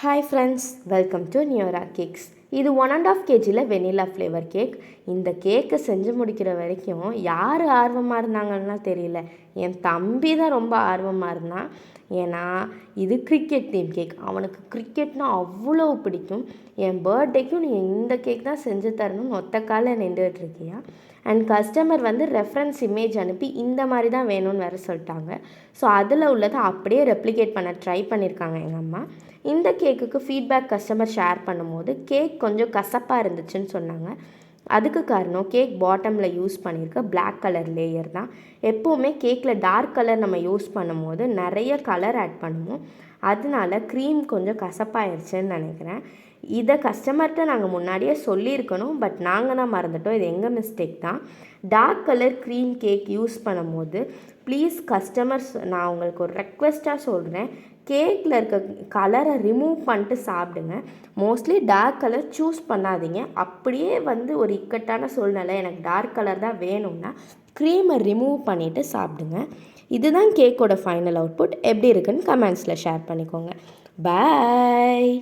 Hi friends, welcome to நியூரா cakes. இது 1.5 kg vanilla flavour cake. இந்த கேக்கை செஞ்சு முடிக்கிற வரைக்கும் யார் ஆர்வமாக இருந்தாங்கன்னா தெரியல. என் தம்பி தான் ரொம்ப ஆர்வமாக இருந்தான். ஏன்னா இது கிரிக்கெட் தீம் கேக். அவனுக்கு கிரிக்கெட்னால் அவ்வளோ பிடிக்கும். என் பர்த்டேக்கும் நீ இந்த கேக் தான் செஞ்சு தரணும்னு ஒத்த காலில் நின்றுட்டுருக்கியா. அண்ட் கஸ்டமர் ரெஃபரன்ஸ் இமேஜ் அனுப்பி இந்த மாதிரி தான் வேணும்னு வேறு சொல்லிட்டாங்க. ஸோ அதில் உள்ளதை அப்படியே ரெப்ளிகேட் பண்ண ட்ரை பண்ணியிருக்காங்க எங்கள் அம்மா. இந்த கேக்குக்கு ஃபீட்பேக் கஸ்டமர் ஷேர் பண்ணும்போது கேக் கொஞ்சம் கசப்பாக இருந்துச்சுன்னு சொன்னாங்க. அதுக்கு காரணம் கேக் பாட்டமில் யூஸ் பண்ணியிருக்க பிளாக் கலர் லேயர் தான். எப்போவுமே கேக்கில் டார்க் கலர் நம்ம யூஸ் பண்ணும்போது நிறைய கலர் ஆட் பண்ணுவோம். அதனால க்ரீம் கொஞ்சம் கசப்பாயிருச்சுன்னு நினைக்கிறேன். இதை கஸ்டமர்கிட்ட நாங்கள் முன்னாடியே சொல்லியிருக்கணும், பட் நாங்கள் தான் மறந்துட்டோம். இது எங்கள் மிஸ்டேக் தான். Dark colour cream cake use பண்ணும்போது ப்ளீஸ் கஸ்டமர்ஸ், நான் உங்களுக்கு ஒரு ரெக்வெஸ்ட்டாக சொல்கிறேன், கேக்கில் இருக்க கலரை ரிமூவ் பண்ணிட்டு சாப்பிடுங்க. மோஸ்ட்லி டார்க் கலர் சூஸ் பண்ணாதீங்க. அப்படியே ஒரு இக்கட்டான சூழ்நிலை எனக்கு டார்க் கலர் தான் வேணும்னா க்ரீமை ரிமூவ் பண்ணிவிட்டு சாப்பிடுங்க. இதுதான் கேக்கோட ஃபைனல் அவுட்புட். எப்படி இருக்குன்னு கமெண்ட்ஸில் ஷேர் பண்ணிக்கோங்க. பாய்.